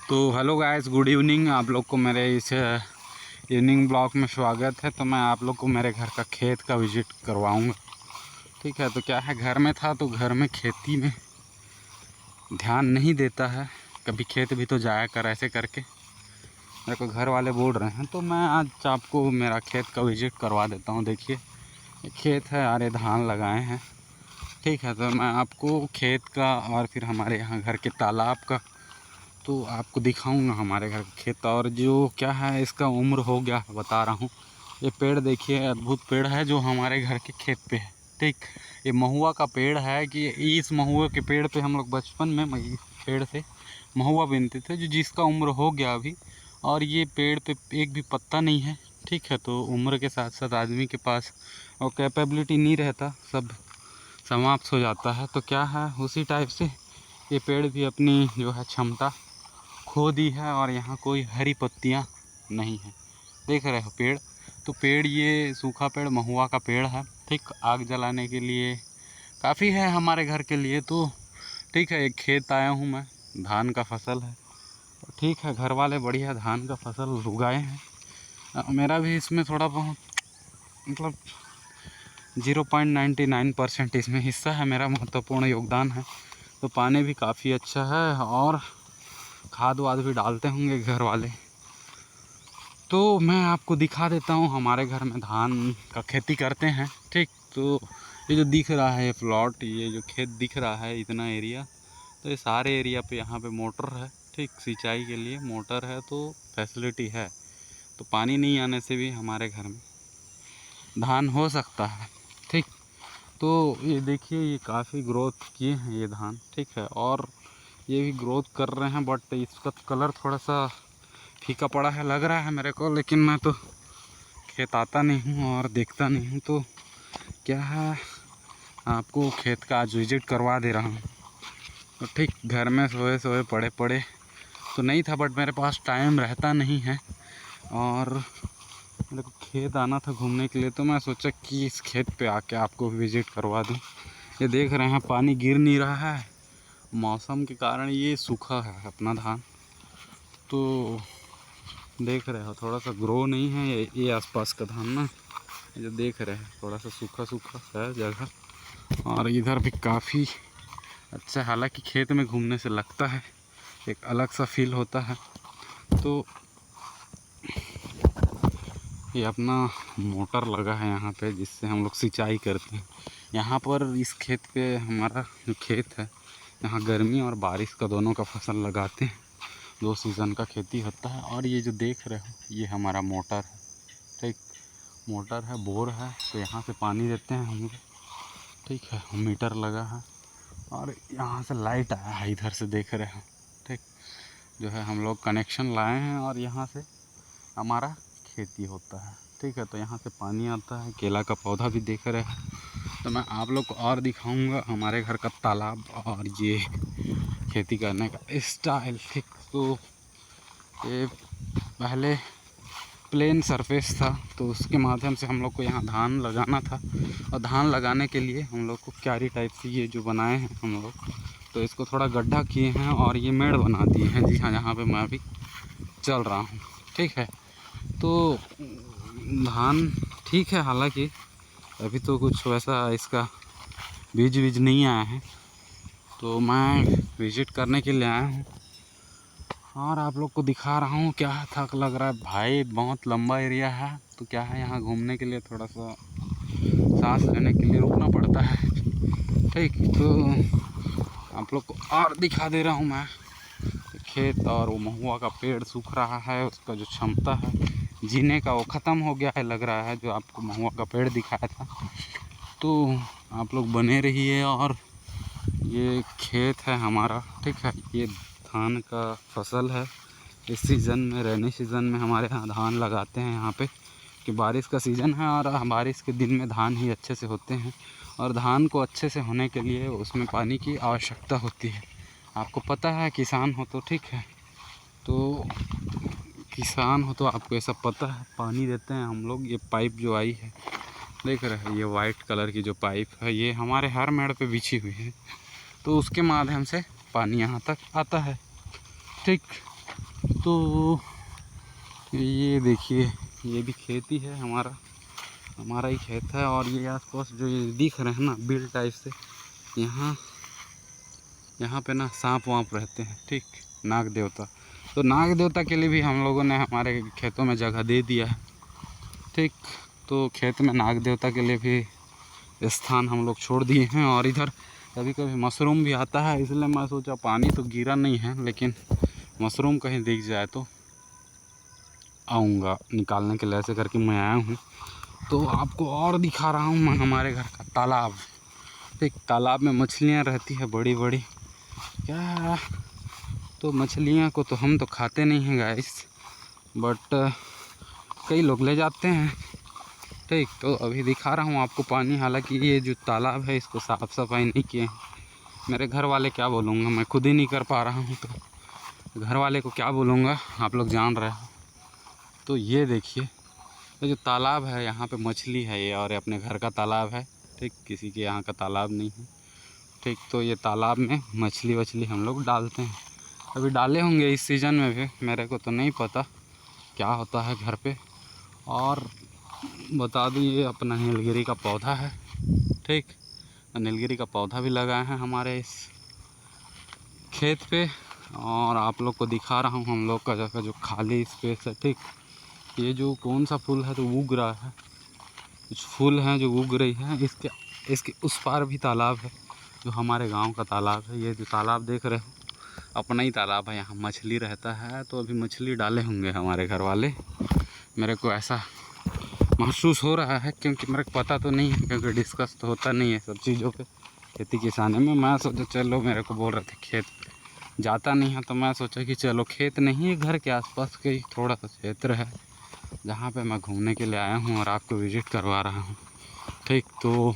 तो hello guys, good evening. आप लोग को मेरे इस इवनिंग ब्लॉग में स्वागत है। तो मैं आप लोग को मेरे घर का खेत का विज़िट करवाऊंगा। ठीक है, तो क्या है, घर में था तो घर में खेती में ध्यान नहीं देता है। कभी खेत भी तो जाया कर ऐसे करके, मेरे को घर वाले बोल रहे हैं। तो मैं आज आपको मेरा खेत का विज़िट करवा देता हूँ। देखिए ये खेत है और ये धान लगाए हैं। ठीक है, तो मैं आपको खेत का और फिर हमारे यहाँ घर के तालाब का तो आपको दिखाऊंगा हमारे घर का खेत। और जो क्या है, इसका उम्र हो गया बता रहा हूँ। ये पेड़ देखिए, अद्भुत पेड़ है जो हमारे घर के खेत पे है। ठीक, ये महुआ का पेड़ है कि इस महुआ के पेड़ पे हम लोग बचपन में इस पेड़ से महुआ बीनते थे, जो जिसका उम्र हो गया अभी। और ये पेड़ पे एक भी पत्ता नहीं है। ठीक है, तो उम्र के साथ साथ आदमी के पास और कैपेबिलिटी नहीं रहता, सब समाप्त हो जाता है। तो क्या है, उसी टाइप से ये पेड़ भी अपनी जो है क्षमता खो दी है और यहाँ कोई हरी पत्तियाँ नहीं है। देख रहे हो पेड़, तो पेड़ ये सूखा पेड़ महुआ का पेड़ है। ठीक, आग जलाने के लिए काफ़ी है हमारे घर के लिए। तो ठीक है, एक खेत आया हूँ मैं, धान का फसल है। तो ठीक है, घर वाले बढ़िया धान का फसल उगाए हैं। मेरा भी इसमें थोड़ा बहुत मतलब 0.99% इसमें हिस्सा है, मेरा महत्वपूर्ण योगदान है। तो पानी भी काफ़ी अच्छा है और खाद वाद भी डालते होंगे घर वाले। तो मैं आपको दिखा देता हूँ, हमारे घर में धान का खेती करते हैं। ठीक, तो ये जो दिख रहा है ये प्लॉट, ये जो खेत दिख रहा है इतना एरिया, तो ये सारे एरिया पे यहाँ पे मोटर है। ठीक, सिंचाई के लिए मोटर है, तो फैसिलिटी है। तो पानी नहीं आने से भी हमारे घर में धान हो सकता है। ठीक, तो ये देखिए, ये काफ़ी ग्रोथ किए हैं ये धान। ठीक है, और ये भी ग्रोथ कर रहे हैं, बट इसका कलर थोड़ा सा फीका पड़ा है लग रहा है मेरे को। लेकिन मैं तो खेत आता नहीं हूँ और देखता नहीं हूँ, तो क्या है, आपको खेत का आज विजिट करवा दे रहा हूँ। तो ठीक, घर में सोए सोए पड़े पड़े तो नहीं था, बट मेरे पास टाइम रहता नहीं है और मेरे को खेत आना था घूमने के लिए। तो मैं सोचा कि इस खेत पे आके आपको विजिट करवा दूँ। ये देख रहे हैं, पानी गिर नहीं रहा है, मौसम के कारण ये सूखा है अपना धान। तो देख रहे हो, थोड़ा सा ग्रो नहीं है ये आसपास का धान ना, ये जो देख रहे हैं थोड़ा सा सूखा सूखा है जगह। और इधर भी काफ़ी अच्छा, हालांकि खेत में घूमने से लगता है एक अलग सा फील होता है। तो ये अपना मोटर लगा है यहाँ पे, जिससे हम लोग सिंचाई करते हैं। यहाँ पर इस खेत पे, हमारा जो खेत है यहाँ गर्मी और बारिश का दोनों का फसल लगाते हैं, 2 सीज़न का खेती होता है। और ये जो देख रहे हो ये हमारा मोटर है। ठीक, मोटर है, बोर है, तो यहाँ से पानी देते हैं हम लोग। ठीक है, मीटर लगा है और यहाँ से लाइट आया है, इधर से देख रहे हो। ठीक, जो है हम लोग कनेक्शन लाए हैं और यहाँ से हमारा खेती होता है। ठीक है, तो यहाँ से पानी आता है, केला का पौधा भी देख रहे हैं। तो मैं आप लोग को और दिखाऊंगा हमारे घर का तालाब और ये खेती करने का स्टाइल। ठीक, तो ये पहले प्लेन सरफेस था, तो उसके माध्यम से हम लोग को यहाँ धान लगाना था। और धान लगाने के लिए हम लोग को क्यारी टाइप से ये जो बनाए हैं हम लोग, तो इसको थोड़ा गड्ढा किए हैं और ये मेड़ बना दिए हैं। जी हाँ, यहाँ पे मैं अभी चल रहा हूँ। ठीक है, तो धान ठीक है, हालांकि अभी तो कुछ वैसा इसका बीज बीज नहीं आया है। तो मैं विज़िट करने के लिए आया हूँ और आप लोग को दिखा रहा हूँ। क्या थक लग रहा है भाई, बहुत लंबा एरिया है। तो क्या है, यहाँ घूमने के लिए थोड़ा सा सांस लेने के लिए रुकना पड़ता है। ठीक, तो आप लोग को और दिखा दे रहा हूँ मैं खेत। और वो महुआ का पेड़ सूख रहा है, उसका जो क्षमता है जीने का वो ख़त्म हो गया है लग रहा है, जो आपको महुआ का पेड़ दिखाया था। तो आप लोग बने रहिए। और ये खेत है हमारा। ठीक है, ये धान का फसल है। इस सीज़न में, रेनी सीज़न में हमारे यहाँ धान लगाते हैं यहाँ पे, कि बारिश का सीज़न है और बारिश के दिन में धान ही अच्छे से होते हैं। और धान को अच्छे से होने के लिए उसमें पानी की आवश्यकता होती है। आपको पता है, किसान हो तो ठीक है, तो किसान हो तो आपको ये सब पता है। पानी देते हैं हम लोग, ये पाइप जो आई है देख रहे हैं, ये वाइट कलर की जो पाइप है ये हमारे हर मेड़ पे बिछी हुई है, तो उसके माध्यम से पानी यहाँ तक आता है। ठीक, तो ये देखिए, ये भी खेती है, हमारा ही खेत है। और ये आसपास जो ये दिख रहे हैं ना बिल टाइप से, यहाँ पे ना सांप वाँप रहते हैं, ठीक, नाग देवता। तो नाग देवता के लिए भी हम लोगों ने हमारे खेतों में जगह दे दिया है, ठीक। तो खेत में नाग देवता के लिए भी स्थान हम लोग छोड़ दिए हैं। और इधर कभी कभी मशरूम भी आता है, इसलिए मैं सोचा, पानी तो गिरा नहीं है लेकिन मशरूम कहीं दिख जाए तो आऊँगा निकालने के लिए, ऐसे करके मैं आया हूँ। तो आपको और दिखा रहा हूँ मैं हमारे घर का तालाब। एक तालाब में मछलियाँ रहती है बड़ी बड़ी, क्या। तो मछलियाँ को तो हम तो खाते नहीं हैं गाइस, बट कई लोग ले जाते हैं, ठीक। तो अभी दिखा रहा हूँ आपको पानी। हालांकि ये जो तालाब है इसको साफ़ सफाई नहीं किए हैं। मेरे घर वाले क्या बोलूँगा, मैं खुद ही नहीं कर पा रहा हूँ तो घर वाले को क्या बोलूँगा, आप लोग जान रहे हो। तो ये देखिए, ये जो तालाब है यहाँ पे मछली है ये, और अपने घर का तालाब है, ठीक, किसी के यहाँ का तालाब नहीं है, ठीक। तो ये तालाब में मछली वछली हम लोग डालते हैं। अभी डाले होंगे इस सीज़न में भी, मेरे को तो नहीं पता क्या होता है घर पे। और बता दूँ, ये अपना नीलगिरी का पौधा है, ठीक। नीलगिरी का पौधा भी लगाए हैं हमारे इस खेत पे। और आप लोग को दिखा रहा हूँ हम लोग का जगह जो खाली स्पेस है, ठीक। ये जो कौन सा फूल है तो उग रहा है, कुछ फूल हैं जो उग रही है। इसके उस पार भी तालाब है जो हमारे गांव का तालाब है। ये जो तालाब देख रहे हो अपना ही तालाब है, यहाँ मछली रहता है। तो अभी मछली डाले होंगे हमारे घर वाले, मेरे को ऐसा महसूस हो रहा है, क्योंकि मेरे को पता तो नहीं है, क्योंकि डिस्कस तो होता नहीं है सब चीज़ों पे खेती किसानी में। मैं सोचा चलो, मेरे को बोल रहे थे खेत जाता नहीं है, तो मैं सोचा कि चलो, खेत नहीं है, घर के आसपास का ही थोड़ा सा क्षेत्र है जहाँ पे मैं घूमने के लिए आया हूँ और आपको विज़िट करवा रहा हूँ, ठीक। तो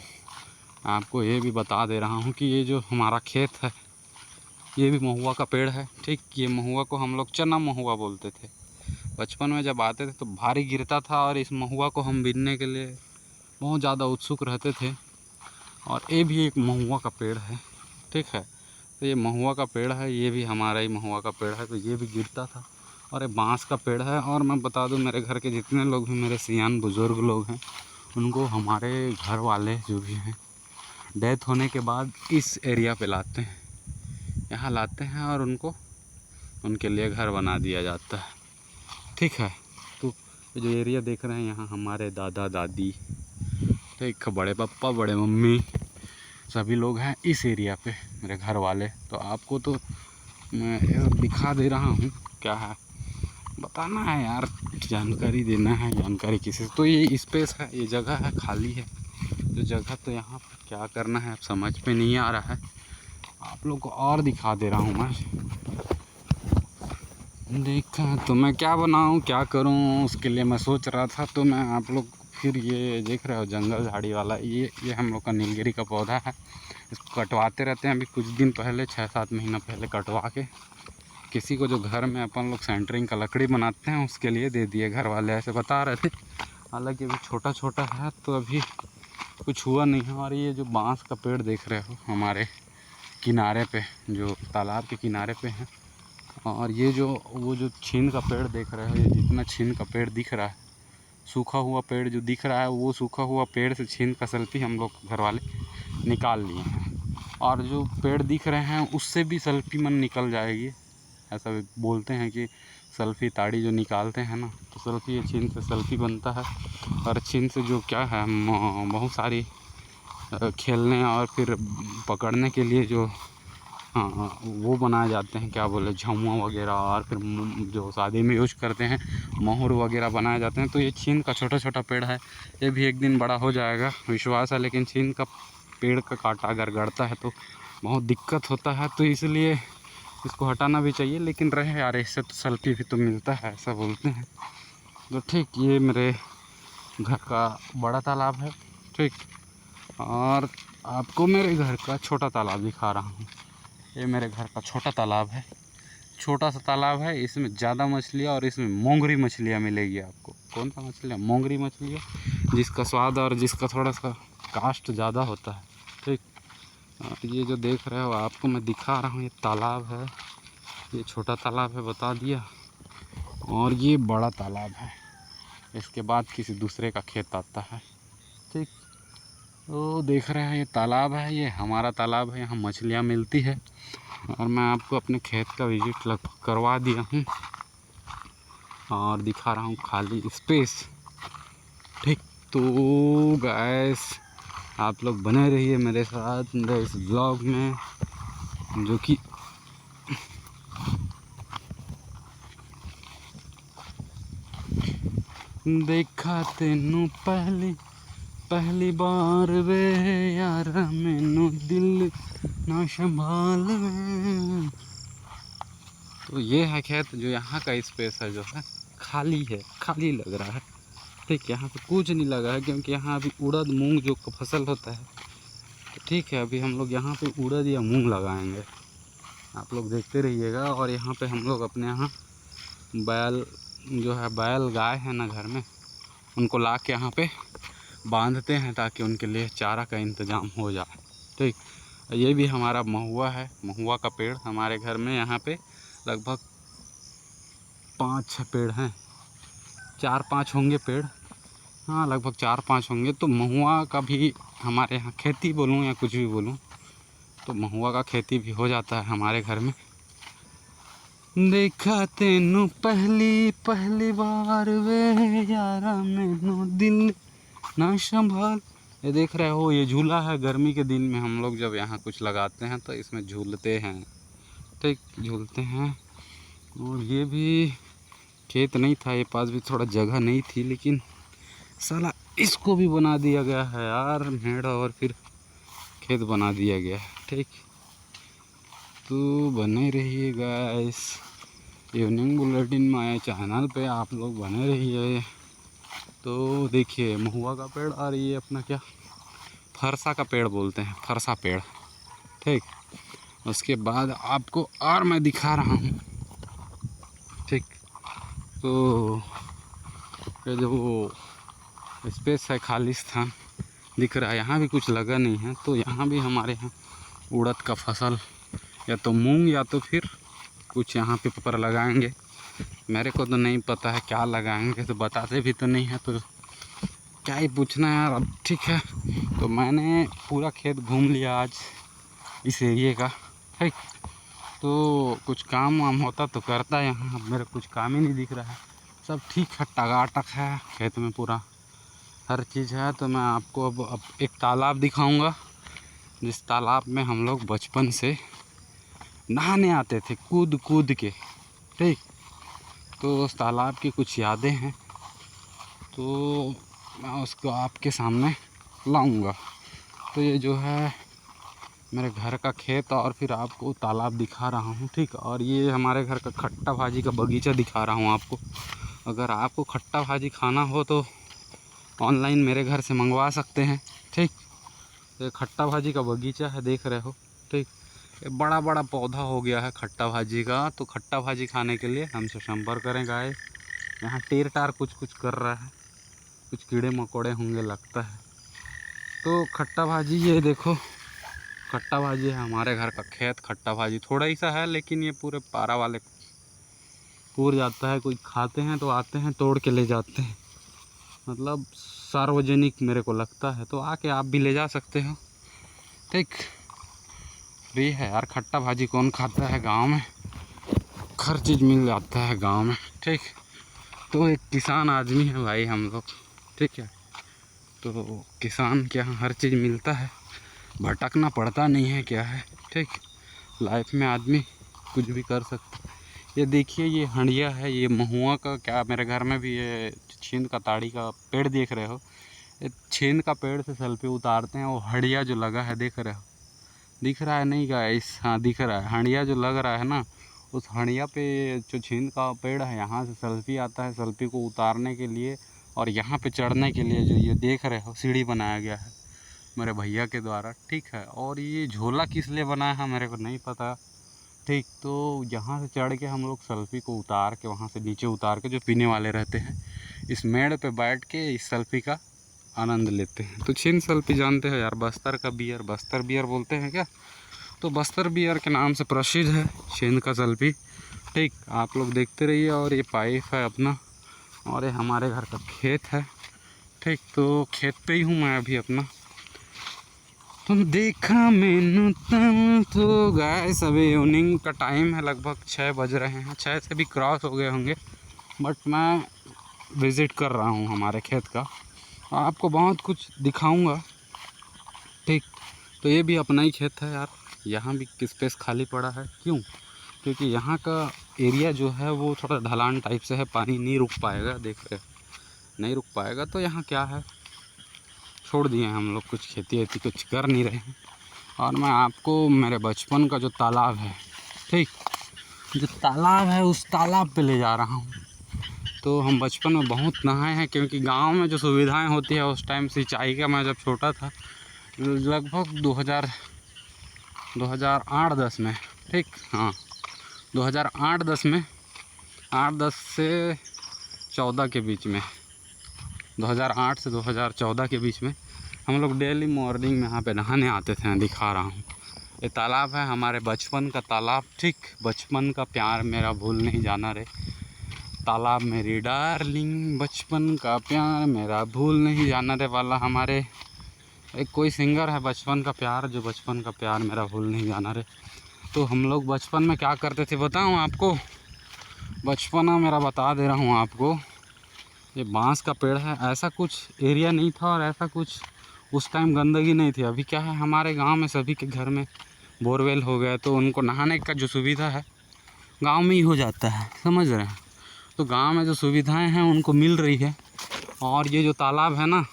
आपको ये भी बता दे रहा हूँ कि ये जो हमारा खेत है ये भी महुआ का पेड़ है, ठीक। ये महुआ को हम लोग चना महुआ बोलते थे। बचपन में जब आते थे तो भारी गिरता था, और इस महुआ को हम बीनने के लिए बहुत ज़्यादा उत्सुक रहते थे। और ये भी एक महुआ का पेड़ है, ठीक है। तो ये महुआ का पेड़ है, ये भी हमारा ही महुआ का पेड़ है। तो ये भी गिरता था। और ये बांस का पेड़ है। और मैं बता दूं, मेरे घर के जितने लोग भी मेरे सियान बुज़ुर्ग लोग हैं, उनको हमारे घर वाले जो भी हैं डेथ होने के बाद इस एरिया पे लाते हैं, यहाँ लाते हैं, और उनके लिए घर बना दिया जाता है, ठीक है। तो ये जो एरिया देख रहे हैं, यहाँ हमारे दादा दादी, ठीक, बड़े पापा बड़े मम्मी सभी लोग हैं इस एरिया पे, मेरे घर वाले। तो आपको तो मैं दिखा दे रहा हूँ, क्या है बताना है यार, जानकारी देना है, जानकारी किसी से। तो ये स्पेस है, ये जगह है, खाली है जो जगह। तो यहाँ पर क्या करना है अब समझ में नहीं आ रहा है, आप लोग को और दिखा दे रहा हूँ मैं। देखा तो मैं क्या बनाऊँ, क्या करूँ, उसके लिए मैं सोच रहा था। तो मैं आप लोग फिर ये देख रहे हो जंगल झाड़ी वाला, ये हम लोग का नीलगिरी का पौधा है। इसको कटवाते रहते हैं। अभी कुछ दिन पहले 6-7 महीना पहले कटवा के किसी को जो घर में अपन लोग सेंटरिंग का लकड़ी बनाते हैं उसके लिए दे दिए, घर वाले ऐसे बता रहे थे। हालांकि अभी छोटा छोटा है तो अभी कुछ हुआ नहीं है। और ये जो बांस का पेड़ देख रहे हो हमारे किनारे पे, जो तालाब के किनारे पे है, और ये जो वो जो छीन का पेड़ देख रहे हो, ये जितना छीन का पेड़ दिख रहा है, सूखा हुआ पेड़ जो दिख रहा है, वो सूखा हुआ पेड़ से छीन का सेल्फी हम लोग घर वाले निकाल लिए हैं। और जो पेड़ दिख रहे हैं उससे भी सेल्फी मन निकल जाएगी, ऐसा बोलते हैं कि सेल्फी ताड़ी जो निकालते हैं ना, तो सेल्फी ये छीन से सेल्फी बनता है। और छीन से जो क्या है, बहुत सारी खेलने और फिर पकड़ने के लिए जो वो बनाए जाते हैं, क्या बोले, झमुआ वगैरह, और फिर जो शादी में यूज करते हैं मोहर वगैरह बनाए जाते हैं। तो ये छीन का छोटा छोटा पेड़ है, ये भी एक दिन बड़ा हो जाएगा विश्वास है। लेकिन छीन का पेड़ का कांटा अगर गड़ता है तो बहुत दिक्कत होता है, तो इसलिए इसको हटाना भी चाहिए। लेकिन रहे यार, इससे तो सेल्फी भी तो मिलता है, ऐसा बोलते हैं। तो ठीक, ये मेरे घर का बड़ा तालाब है, ठीक। और आपको मेरे घर का छोटा तालाब दिखा रहा हूँ। ये मेरे घर का छोटा तालाब है, छोटा सा तालाब है। इसमें ज़्यादा मछलियाँ, और इसमें मोंगरी मछलियाँ मिलेगी आपको। कौन सा मछलियाँ? मोंगरी मछलियाँ, जिसका स्वाद और जिसका थोड़ा सा कास्ट ज़्यादा होता है, ठीक। ये जो देख रहे हो आपको मैं दिखा रहा हूँ, ये तालाब है, ये छोटा तालाब है, बता दिया। और ये बड़ा तालाब है। इसके बाद किसी दूसरे का खेत आता है। ठीक, तो देख रहे हैं ये तालाब है, ये हमारा तालाब है, यहाँ मछलियाँ मिलती है। और मैं आपको अपने खेत का विजिट करवा दिया हूँ और दिखा रहा हूँ खाली स्पेस। ठीक, तो गाइस आप लोग बने रहिए मेरे साथ मेरे इस ब्लॉग में, जो कि देखा तेनू पहली बार वे यारा मैनू दिल ना संभाल वे। तो ये है खेत, जो यहाँ का स्पेस है जो है खाली है, खाली लग रहा है। ठीक, यहाँ पे कुछ नहीं लगा है क्योंकि यहाँ अभी उड़द मूंग जो फसल होता है। तो ठीक है, अभी हम लोग यहाँ पे उड़द या मूंग लगाएंगे, आप लोग देखते रहिएगा। और यहाँ पे हम लोग अपने यहाँ बैल जो है, बैल गाय है ना घर में, उनको ला के यहाँ पे बांधते हैं ताकि उनके लिए चारा का इंतज़ाम हो जाए। ठीक, ये भी हमारा महुआ है, महुआ का पेड़ हमारे घर में यहाँ पे लगभग 5-6 पेड़ हैं, 4-5 होंगे पेड़, हाँ लगभग 4-5 होंगे। तो महुआ का भी हमारे यहाँ खेती बोलूँ या कुछ भी बोलूँ, तो महुआ का खेती भी हो जाता है हमारे घर में। देखा तेनू पहली बार वे यारा मैनू दिल ना संभाल। ये देख रहे हो, ये झूला है, गर्मी के दिन में हम लोग जब यहाँ कुछ लगाते हैं तो इसमें झूलते हैं। ठीक, झूलते हैं। और ये भी खेत नहीं था, ये पास भी थोड़ा जगह नहीं थी, लेकिन साला इसको भी बना दिया गया है यार, मेड़ और फिर खेत बना दिया गया है। ठीक, तो बने रहिए guys, evening bulletin my channel पे आप लोग बने रहिए। तो देखिए महुआ का पेड़, और ये अपना क्या फरसा का पेड़ बोलते हैं, फरसा पेड़। ठीक, उसके बाद आपको और मैं दिखा रहा हूँ। ठीक, तो ये जो स्पेस है, खाली स्थान दिख रहा है, यहाँ भी कुछ लगा नहीं है। तो यहाँ भी हमारे यहाँ उड़द का फसल या तो मूंग या तो फिर कुछ यहाँ पे पर लगाएंगे। मेरे को तो नहीं पता है क्या लगाएंगे, तो बताते भी तो नहीं है, तो क्या ही पूछना है यार। अब ठीक है, तो मैंने पूरा खेत घूम लिया आज इस एरिए का। ठीक, तो कुछ काम वाम होता तो करता यहाँ, अब मेरे कुछ काम ही नहीं दिख रहा है। सब ठीक है, टकाटक है खेत में, पूरा हर चीज़ है। तो मैं आपको अब एक तालाब दिखाऊंगा, जिस तालाब में हम लोग बचपन से नहाने आते थे कूद कूद के। ठीक, तो उस तालाब की कुछ यादें हैं, तो मैं उसको आपके सामने लाऊंगा। तो ये जो है मेरे घर का खेत, और फिर आपको तालाब दिखा रहा हूँ। ठीक, और ये हमारे घर का खट्टा भाजी का बगीचा दिखा रहा हूँ आपको। अगर आपको खट्टा भाजी खाना हो तो ऑनलाइन मेरे घर से मंगवा सकते हैं। ठीक, ये खट्टा भाजी का बगीचा है, देख रहे हो। ठीक, ये बड़ा बड़ा पौधा हो गया है खट्टा भाजी का। तो खट्टा भाजी खाने के लिए हमसे संपर्क करें गाइस। यहाँ टेर टार कुछ कुछ कर रहा है, कुछ कीड़े मकोड़े होंगे लगता है। तो खट्टा भाजी ये देखो, खट्टा भाजी है हमारे घर का खेत। खट्टा भाजी थोड़ा ही सा है, लेकिन ये पूरे पारा वाले पूर जाता है। कोई खाते हैं तो आते हैं तोड़ के ले जाते हैं, मतलब सार्वजनिक मेरे को लगता है। तो आके आप भी ले जा सकते हो। ठीक, फ्री है यार, खट्टा भाजी कौन खाता है गांव में, हर चीज़ मिल जाता है गांव में। ठीक, तो एक किसान आदमी है भाई हम लोग। ठीक है, तो किसान के यहाँ हर चीज़ मिलता है, भटकना पड़ता नहीं है क्या है। ठीक, लाइफ में आदमी कुछ भी कर सकता है। ये देखिए, ये हंडिया है, ये महुआ का, क्या मेरे घर में भी ये छींद का ताड़ी का पेड़ देख रहे हो। ये छींद का पेड़ से सेल्फी उतारते हैं। वो हंडिया जो लगा है, देख रहे हो, दिख रहा है नहीं गाइस? हाँ दिख रहा है। हंडिया जो लग रहा है ना, उस हंडिया पे जो छींद का पेड़ है, यहाँ से सेल्फी आता है। सेल्फी को उतारने के लिए और यहाँ पे चढ़ने के लिए जो ये देख रहे हो सीढ़ी बनाया गया है मेरे भैया के द्वारा। ठीक है, और ये झोला किस लिए बनाया है मेरे को नहीं पता। ठीक, तो यहाँ से चढ़ के हम लोग सेल्फी को उतार के, वहाँ से नीचे उतार के जो पीने वाले रहते हैं, इस मेड़ पे बैठ के इस सेल्फी का आनंद लेते हैं। तो छिन सेल्फी जानते हो यार, बस्तर का बियर, बस्तर बियर बोलते हैं क्या? तो बस्तर बियर के नाम से प्रसिद्ध है छिंद का सेल्फी। ठीक, आप लोग देखते रहिए। और ये पाइप है अपना, और ये हमारे घर का खेत है। ठीक, तो खेत पे ही हूँ मैं अभी अपना। तुम देखा मैंने तब तो गाइस अभी इवनिंग का टाइम है, लगभग 6 बज रहे हैं, 6 से भी क्रॉस हो गए होंगे। बट मैं विज़िट कर रहा हूँ हमारे खेत का, आपको बहुत कुछ दिखाऊंगा। ठीक, तो ये भी अपना ही खेत है यार। यहाँ भी स्पेस खाली पड़ा है, क्यों? क्योंकि यहाँ का एरिया जो है वो थोड़ा ढलान टाइप से है, पानी नहीं रुक पाएगा, देख रहे नहीं रुक पाएगा। तो यहाँ क्या है, छोड़ दिए हैं हम लोग, कुछ खेती वेती कुछ कर नहीं रहे हैं। और मैं आपको मेरे बचपन का जो तालाब है, ठीक, जो तालाब है उस तालाब पे ले जा रहा हूँ। तो हम बचपन में बहुत नहाए हैं, क्योंकि गांव में जो सुविधाएं होती है उस टाइम सिंचाई का, मैं जब छोटा था लगभग 2008-10 में, ठीक, हाँ 2008-10 में, 8-10 से 14 के बीच में, 2008 से 2014 के बीच में हम लोग डेली मॉर्निंग में यहाँ पे नहाने आते थे। दिखा रहा हूँ, ये तालाब है हमारे बचपन का तालाब। ठीक, बचपन का प्यार मेरा भूल नहीं जाना रे, तालाब मेरी डार्लिंग, बचपन का प्यार मेरा भूल नहीं जाना रे वाला। हमारे एक कोई सिंगर है, बचपन का प्यार, जो बचपन का प्यार मेरा भूल नहीं जाना रे। तो हम लोग बचपन में क्या करते थे बताऊँ आपको, बचपना मेरा बता दे रहा हूँ आपको। ये बांस का पेड़ है, ऐसा कुछ एरिया नहीं था और ऐसा कुछ उस टाइम गंदगी नहीं थी। अभी क्या है, हमारे गांव में सभी के घर में बोरवेल हो गया, तो उनको नहाने का जो सुविधा है गांव में ही हो जाता है, समझ रहे हैं। तो गांव में जो सुविधाएं हैं उनको मिल रही है। और ये जो तालाब है ना,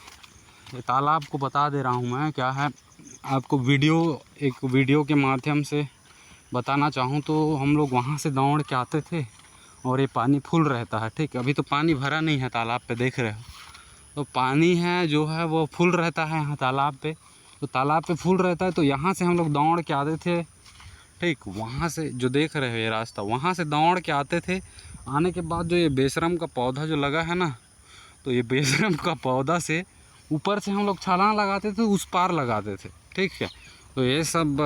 ये तालाब को बता दे रहा हूँ मैं, क्या है आपको एक वीडियो के माध्यम से बताना चाहूँ तो हम लोग वहाँ से दौड़ के आते थे और ये पानी फुल रहता है। ठीक, अभी तो पानी भरा नहीं है तालाब पे, देख रहे हो, तो पानी है जो है वो फुल रहता है यहाँ तालाब पे। तो तालाब पे फुल रहता है, तो यहाँ से हम लोग दौड़ के आते थे। ठीक, वहाँ से जो देख रहे हो ये रास्ता, वहाँ से दौड़ के आते थे। आने के बाद जो ये बेशरम का पौधा जो लगा है ना, तो ये बेशरम का पौधा से ऊपर से हम लोग छलांग लगाते थे, उस पार लगाते थे। ठीक है, तो ये सब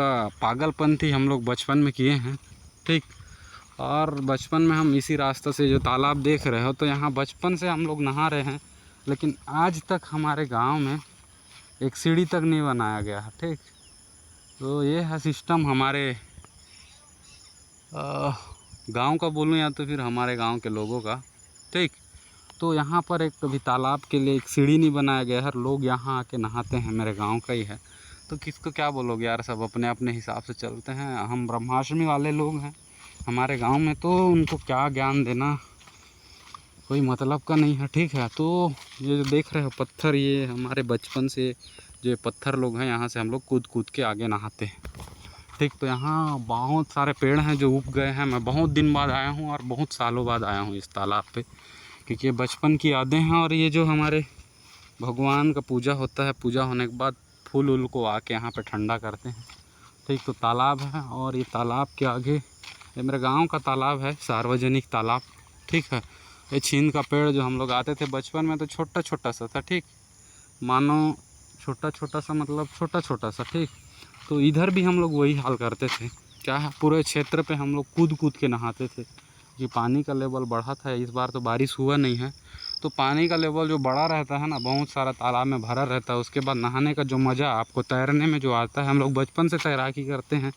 पागलपंथी हम लोग बचपन में किए हैं। ठीक, और बचपन में हम इसी रास्ते से, जो तालाब देख रहे हो, तो यहाँ बचपन से हम लोग नहा रहे हैं। लेकिन आज तक हमारे गांव में एक सीढ़ी तक नहीं बनाया गया है। ठीक, तो ये है सिस्टम हमारे गांव का बोलूँ या तो फिर हमारे गांव के लोगों का। ठीक, तो यहाँ पर एक कभी तालाब के लिए एक सीढ़ी नहीं बनाया गया है, लोग यहाँ आके नहाते हैं, मेरे गांव का ही है। तो किसको क्या बोलोगे यार, सब अपने अपने हिसाब से चलते हैं। हम ब्रह्माष्टमी वाले लोग हैं हमारे गांव में, तो उनको क्या ज्ञान देना, कोई मतलब का नहीं है। ठीक है, तो ये जो देख रहे हो पत्थर, ये हमारे बचपन से जो पत्थर लोग हैं, यहाँ से हम लोग कूद कूद के आगे नहाते हैं। ठीक, तो यहाँ बहुत सारे पेड़ हैं जो उग गए हैं। मैं बहुत दिन बाद आया हूँ और बहुत सालों बाद आया हूँ इस तालाब पे, क्योंकि ये बचपन की यादें हैं। और ये जो हमारे भगवान का पूजा होता है, पूजा होने के बाद फूल उल को आके यहाँ पे ठंडा करते हैं। ठीक, तो तालाब है, और ये तालाब के आगे ये मेरे गांव का तालाब है, सार्वजनिक तालाब। ठीक है, ये छीन का पेड़ जो हम लोग आते थे बचपन में, तो छोटा छोटा सा था। ठीक, मानो छोटा छोटा सा मतलब छोटा छोटा सा। ठीक, तो इधर भी हम लोग वही हाल करते थे। क्या है, पूरे क्षेत्र पे हम लोग कूद कूद के नहाते थे, कि पानी का लेवल बढ़ा था। इस बार तो बारिश हुआ नहीं है, तो पानी का लेवल जो बड़ा रहता है ना, बहुत सारा तालाब में भरा रहता है, उसके बाद नहाने का जो मज़ा आपको तैरने में जो आता है, हम लोग बचपन से तैराकी करते हैं,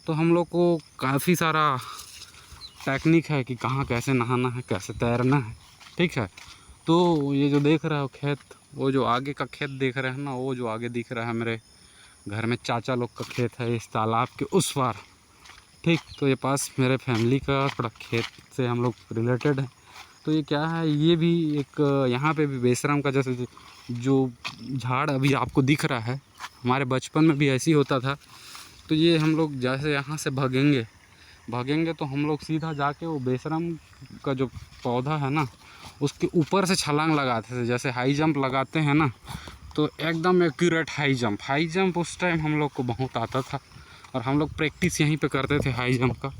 तो हम लोग को काफ़ी सारा टेक्निक है कि कहाँ कैसे नहाना है, कैसे तैरना है। ठीक है, तो ये जो देख रहे हो खेत, वो जो आगे का खेत देख रहे हैं ना, वो जो आगे दिख रहा है मेरे घर में चाचा लोग का खेत है, इस तालाब के उस पार। ठीक, तो ये पास मेरे फैमिली का थोड़ा खेत से हम लोग रिलेटेड है। तो ये क्या है, ये भी एक यहाँ पे भी बेशरम का जैसे जो झाड़ अभी आपको दिख रहा है, हमारे बचपन में भी ऐसे ही होता था। तो ये हम लोग जैसे यहाँ से भागेंगे तो हम लोग सीधा जाके वो बेशरम का जो पौधा है ना, उसके ऊपर से छलांग लगाते थे, जैसे हाई जंप लगाते हैं ना, तो एकदम एक्यूरेट हाई जंप उस टाइम हम लोग को बहुत आता था, और हम लोग प्रैक्टिस यहीं पे करते थे हाई जंप का।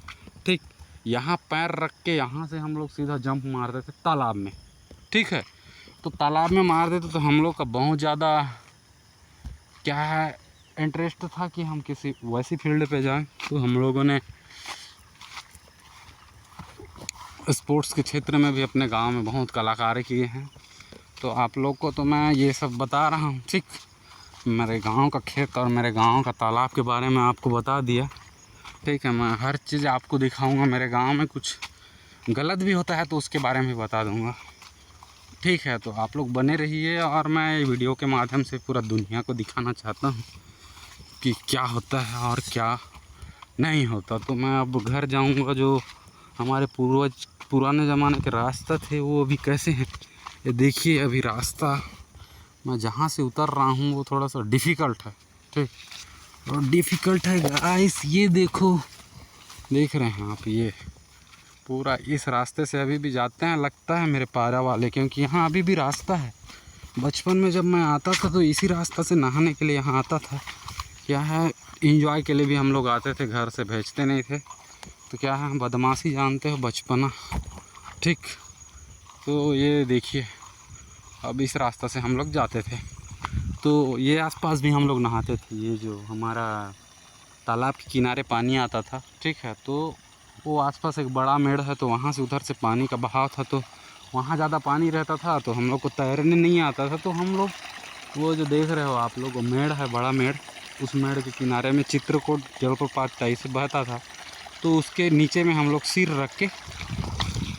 ठीक, यहाँ पैर रख के यहाँ से हम लोग सीधा जंप मारते थे तालाब में। ठीक है, तो तालाब में मार देते तो हम लोग का बहुत ज़्यादा क्या है इंटरेस्ट था कि हम किसी वैसी फील्ड पे जाएं। तो हम लोगों ने स्पोर्ट्स के क्षेत्र में भी अपने गांव में बहुत कलाकारी किए हैं। तो आप लोग को तो मैं ये सब बता रहा हूँ, ठीक। मेरे गांव का खेत और मेरे गांव का तालाब के बारे में आपको बता दिया, ठीक है। मैं हर चीज़ आपको दिखाऊंगा। मेरे गांव में कुछ गलत भी होता है तो उसके बारे में बता दूंगा, ठीक है। तो आप लोग बने रहिए और मैं वीडियो के माध्यम से पूरा दुनिया को दिखाना चाहता हूँ कि क्या होता है और क्या नहीं होता। तो मैं अब घर जाऊंगा। जो हमारे पूर्वज पुराने ज़माने के रास्ता थे वो अभी कैसे हैं ये देखिए। अभी रास्ता मैं जहाँ से उतर रहा हूँ वो थोड़ा सा डिफ़िकल्ट है, ठीक। और डिफ़िकल्ट है गाइस, ये देखो, देख रहे हैं आप, ये पूरा इस रास्ते से अभी भी जाते हैं, लगता है मेरे पारा वाले, क्योंकि यहाँ अभी भी रास्ता है। बचपन में जब मैं आता था तो इसी रास्ता से नहाने के लिए यहाँ आता था। क्या है, इंजॉय के लिए भी हम लोग आते थे, घर से भेजते नहीं थे। तो क्या है, बदमाशी जानते हो, बचपना, ठीक। तो ये देखिए, अब इस रास्ता से हम लोग जाते थे। तो ये आसपास भी हम लोग नहाते थे। ये जो हमारा तालाब के किनारे पानी आता था, ठीक है। तो वो आसपास एक बड़ा मेड़ है, तो वहाँ से उधर से पानी का बहाव था, तो वहाँ ज़्यादा पानी रहता था, तो हम लोग को तैरने नहीं आता था। तो हम लोग वो जो देख रहे हो आप लोग, मेड़ है, बड़ा मेड़, उस मेड़ के किनारे में चित्रकूट जलप्रपात टाइप से बहता था। तो उसके नीचे में हम लोग सिर रख के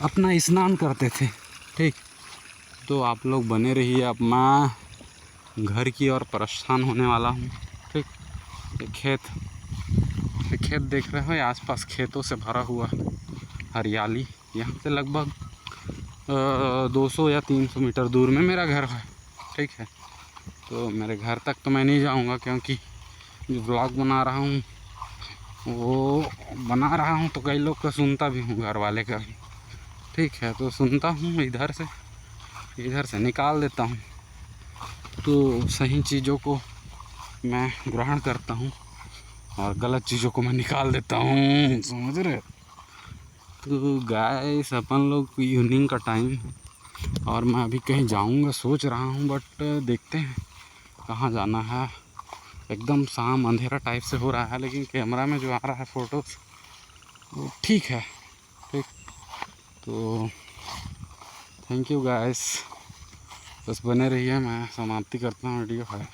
अपना स्नान करते थे, ठीक। तो आप लोग बने रहिए। अब मैं घर की ओर प्रस्थान होने वाला हूँ, ठीक। ये खेत देख रहे हो, आसपास खेतों से भरा हुआ हरियाली। यहाँ से लगभग 200 या 300 मीटर दूर में मेरा घर है, ठीक है। तो मेरे घर तक तो मैं नहीं जाऊँगा, क्योंकि जो व्लॉग बना रहा हूँ तो कई लोग का सुनता भी हूँ, घर वाले का भी, ठीक है। तो सुनता हूँ, इधर से निकाल देता हूँ। तो सही चीज़ों को मैं ग्रहण करता हूँ और गलत चीज़ों को मैं निकाल देता हूँ, समझ रहे। तो गाइस, अपन लोग इवनिंग का टाइम है और मैं अभी कहीं जाऊँगा सोच रहा हूँ, बट देखते हैं कहाँ जाना है। एकदम शाम अंधेरा टाइप से हो रहा है, लेकिन कैमरा में जो आ रहा है फ़ोटोज़ वो ठीक है, ठीक। तो थैंक यू गाइस, बस बने रहिए। मैं समाप्ति करता हूँ वीडियो है।